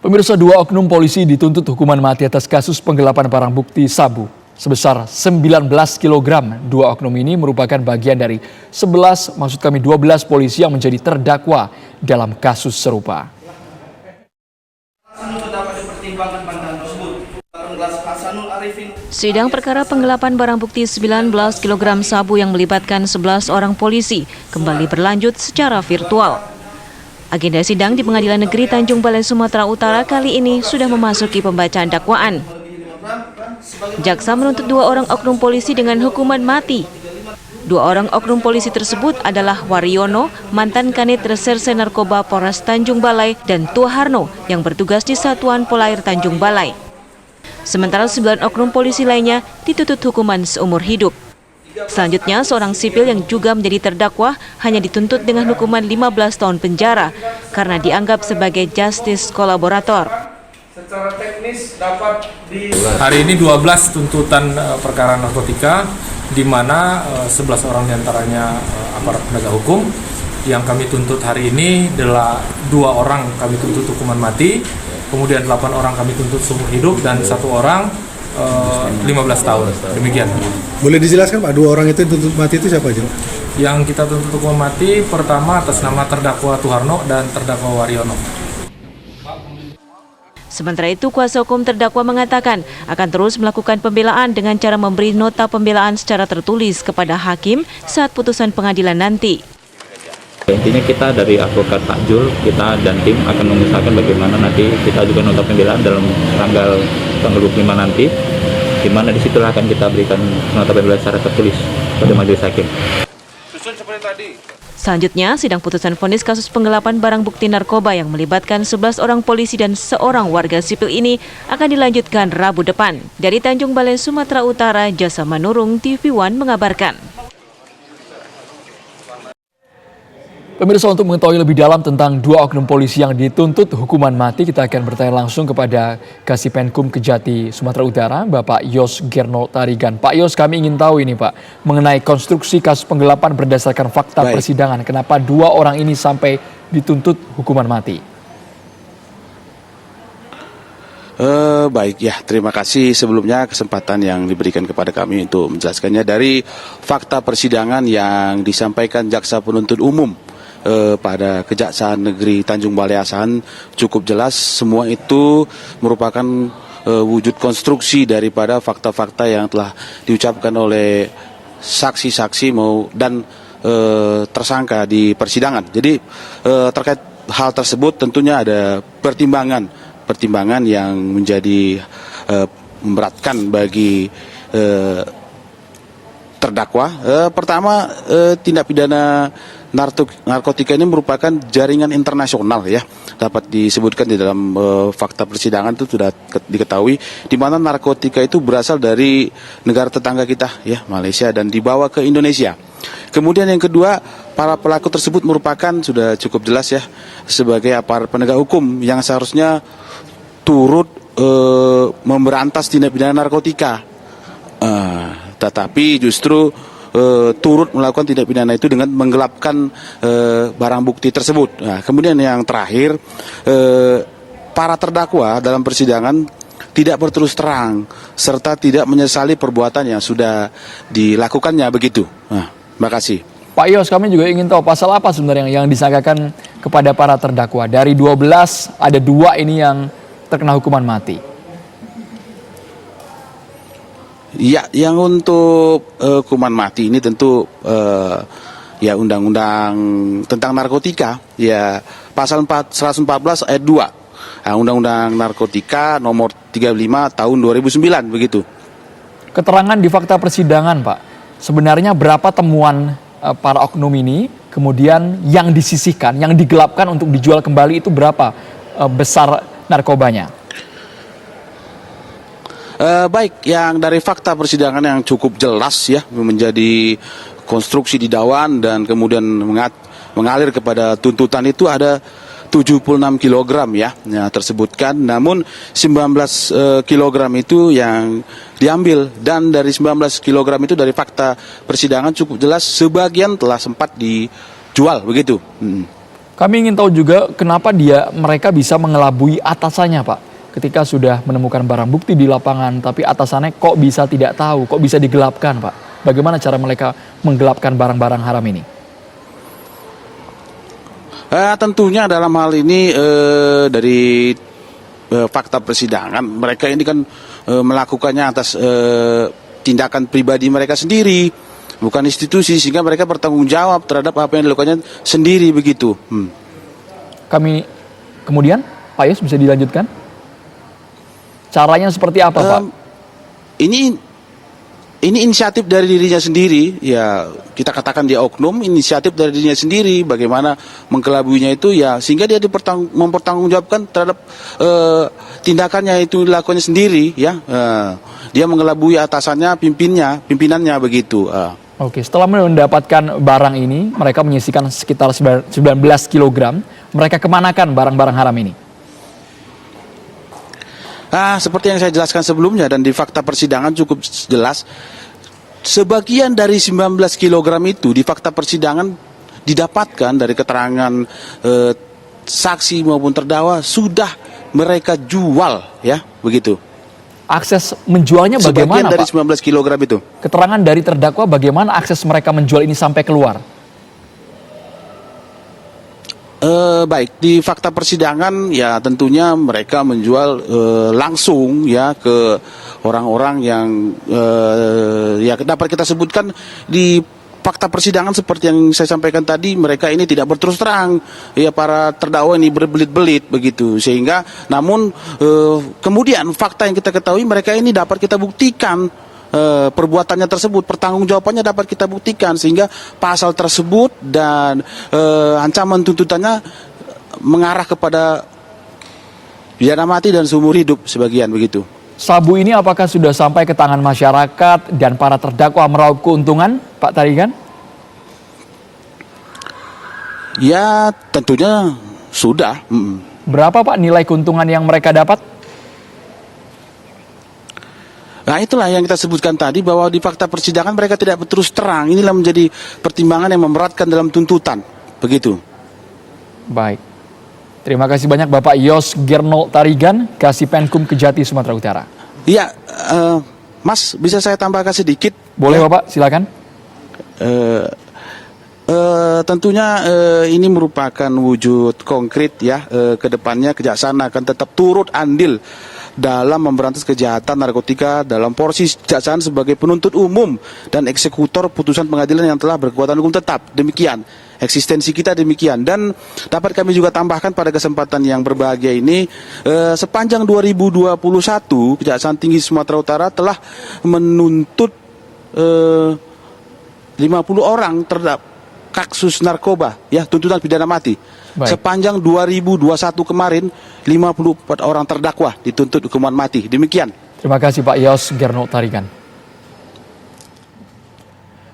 Pemirsa, dua oknum polisi dituntut hukuman mati atas kasus penggelapan barang bukti sabu sebesar 19 kg. Dua oknum ini merupakan bagian dari 12 polisi yang menjadi terdakwa dalam kasus serupa. Sidang perkara penggelapan barang bukti 19 kg sabu yang melibatkan 11 orang polisi kembali berlanjut secara virtual. Agenda sidang di Pengadilan Negeri Tanjung Balai, Sumatera Utara kali ini sudah memasuki pembacaan dakwaan. Jaksa menuntut dua orang oknum polisi dengan hukuman mati. Dua orang oknum polisi tersebut adalah Waryono, mantan Kanit Reserse Narkoba Polres Tanjung Balai, dan Tuharno yang bertugas di Satuan Polair Tanjung Balai. Sementara 9 oknum polisi lainnya dituntut hukuman seumur hidup. Selanjutnya, seorang sipil yang juga menjadi terdakwa hanya dituntut dengan hukuman 15 tahun penjara karena dianggap sebagai justice kolaborator. Secara teknis dapat Hari ini 12 tuntutan perkara narkotika, di mana 11 orang diantaranya aparat penegak hukum. Yang kami tuntut hari ini adalah 2 orang kami tuntut hukuman mati, kemudian 8 orang kami tuntut seumur hidup, dan 1 orang 15 tahun. Demikian. Boleh dijelaskan Pak, 2 orang itu tuntut mati itu siapa aja? Yang kita tuntut hukuman mati pertama atas nama terdakwa Tuharno dan terdakwa Waryono. Sementara itu, kuasa hukum terdakwa mengatakan akan terus melakukan pembelaan dengan cara memberi nota pembelaan secara tertulis kepada hakim saat putusan pengadilan nanti. Intinya kita dari advokat Pak Jul, kita dan tim akan mengusahakan bagaimana nanti kita juga nota pembelaan dalam tanggal 25 nanti, di mana disitulah akan kita berikan nota pembelaan secara tertulis pada majelis hakim. Selanjutnya, sidang putusan vonis kasus penggelapan barang bukti narkoba yang melibatkan 11 orang polisi dan seorang warga sipil ini akan dilanjutkan Rabu depan. Dari Tanjung Balai, Sumatera Utara, Jasa Manurung, TV One mengabarkan. Pemirsa, untuk mengetahui lebih dalam tentang dua oknum polisi yang dituntut hukuman mati, kita akan bertanya langsung kepada Kasipenkum Kejati Sumatera Utara, Bapak Yos Gerno Tarigan. Pak Yos, kami ingin tahu ini Pak, mengenai konstruksi kasus penggelapan berdasarkan fakta persidangan. Kenapa dua orang ini sampai dituntut hukuman mati? Baik ya, terima kasih sebelumnya kesempatan yang diberikan kepada kami untuk menjelaskannya. Dari fakta persidangan yang disampaikan Jaksa Penuntut Umum pada Kejaksaan Negeri Tanjung Balai Asahan, cukup jelas semua itu merupakan wujud konstruksi daripada fakta-fakta yang telah diucapkan oleh saksi-saksi dan tersangka di persidangan. Jadi terkait hal tersebut tentunya ada pertimbangan yang menjadi memberatkan bagi terdakwa. Pertama, tindak pidana narkotika ini merupakan jaringan internasional ya, dapat disebutkan di dalam fakta persidangan itu sudah diketahui, di mana narkotika itu berasal dari negara tetangga kita ya, Malaysia, dan dibawa ke Indonesia. Kemudian yang kedua, para pelaku tersebut merupakan sudah cukup jelas ya sebagai aparat penegak hukum yang seharusnya turut memberantas tindak pidana narkotika, tetapi justru turut melakukan tindak pidana itu dengan menggelapkan barang bukti tersebut. Nah, kemudian yang terakhir, para terdakwa dalam persidangan tidak berterus terang serta tidak menyesali perbuatan yang sudah dilakukannya begitu. Nah, terima kasih. Pak Yos, kami juga ingin tahu pasal apa sebenarnya yang disangkakan kepada para terdakwa. Dari 12 ada 2 ini yang terkena hukuman mati. Ya, yang untuk hukuman mati ini tentu ya undang-undang tentang narkotika ya, pasal 114 ayat 2. Nah, undang-undang narkotika nomor 35 tahun 2009 begitu. Keterangan di fakta persidangan, Pak, sebenarnya berapa temuan para oknum ini, kemudian yang disisihkan, yang digelapkan untuk dijual kembali itu berapa besar narkobanya? Baik, yang dari fakta persidangan yang cukup jelas ya, menjadi konstruksi di dakwaan dan kemudian mengalir kepada tuntutan itu ada 76 kg ya, tersebutkan. Namun 19 kg itu yang diambil, dan dari 19 kg itu dari fakta persidangan cukup jelas sebagian telah sempat dijual begitu. Kami ingin tahu juga kenapa mereka bisa mengelabui atasannya, Pak. Ketika sudah menemukan barang bukti di lapangan, tapi atasannya kok bisa tidak tahu, kok bisa digelapkan, Pak? Bagaimana cara mereka menggelapkan barang-barang haram ini? Tentunya dalam hal ini dari fakta persidangan, mereka ini kan melakukannya atas tindakan pribadi mereka sendiri, bukan institusi, sehingga mereka bertanggung jawab terhadap apa yang dilakukannya sendiri begitu. Kemudian, Pak Yos bisa dilanjutkan? Caranya seperti apa, Pak? Ini inisiatif dari dirinya sendiri, ya kita katakan dia oknum, inisiatif dari dirinya sendiri, bagaimana mengkelabuinya itu ya, sehingga dia mempertanggungjawabkan terhadap tindakannya itu dilakukannya sendiri, ya. Dia mengelabui atasannya, pimpinannya begitu. Oke, setelah mendapatkan barang ini, mereka menyisikan sekitar 19 kg. Mereka kemanakan barang-barang haram ini? Seperti yang saya jelaskan sebelumnya dan di fakta persidangan cukup jelas, sebagian dari 19 kg itu di fakta persidangan didapatkan dari keterangan saksi maupun terdakwa sudah mereka jual, ya, begitu. Akses menjualnya Sebagian bagaimana, dari Pak? 19 kg itu. Keterangan dari terdakwa bagaimana akses mereka menjual ini sampai keluar? Baik, di fakta persidangan ya tentunya mereka menjual langsung ya ke orang-orang yang ya dapat kita sebutkan di fakta persidangan seperti yang saya sampaikan tadi, mereka ini tidak berterus terang, ya para terdakwa ini berbelit-belit begitu, sehingga namun kemudian fakta yang kita ketahui mereka ini dapat kita buktikan. Perbuatannya tersebut, pertanggungjawabannya dapat kita buktikan, sehingga pasal tersebut dan ancaman tuntutannya mengarah kepada pidana mati dan seumur hidup sebagian begitu. Sabu ini apakah sudah sampai ke tangan masyarakat dan para terdakwa meraup keuntungan, Pak Tarigan? Ya tentunya sudah. Berapa, Pak, nilai keuntungan yang mereka dapat? Nah itulah yang kita sebutkan tadi, bahwa di fakta persidangan mereka tidak berterus terang. Inilah menjadi pertimbangan yang memberatkan dalam tuntutan. Begitu. Baik. Terima kasih banyak Bapak Yos Gerno Tarigan, Kasipenkum Kejati, Sumatera Utara. Iya, Mas, bisa saya tambahkan sedikit? Boleh, ya, Bapak, silakan. Tentunya ini merupakan wujud konkret ya, kedepannya Kejaksaan akan tetap turut andil dalam memberantas kejahatan narkotika dalam porsi Kejaksaan sebagai penuntut umum dan eksekutor putusan pengadilan yang telah berkekuatan hukum tetap. Demikian eksistensi kita, demikian. Dan dapat kami juga tambahkan pada kesempatan yang berbahagia ini, sepanjang 2021 Kejaksaan Tinggi Sumatera Utara telah menuntut 50 orang terhadap kasus narkoba, ya, tuntutan pidana mati. Baik. Sepanjang 2021 kemarin 54 orang terdakwa dituntut hukuman mati. Demikian. Terima kasih Pak Yos Gerno Tarigan.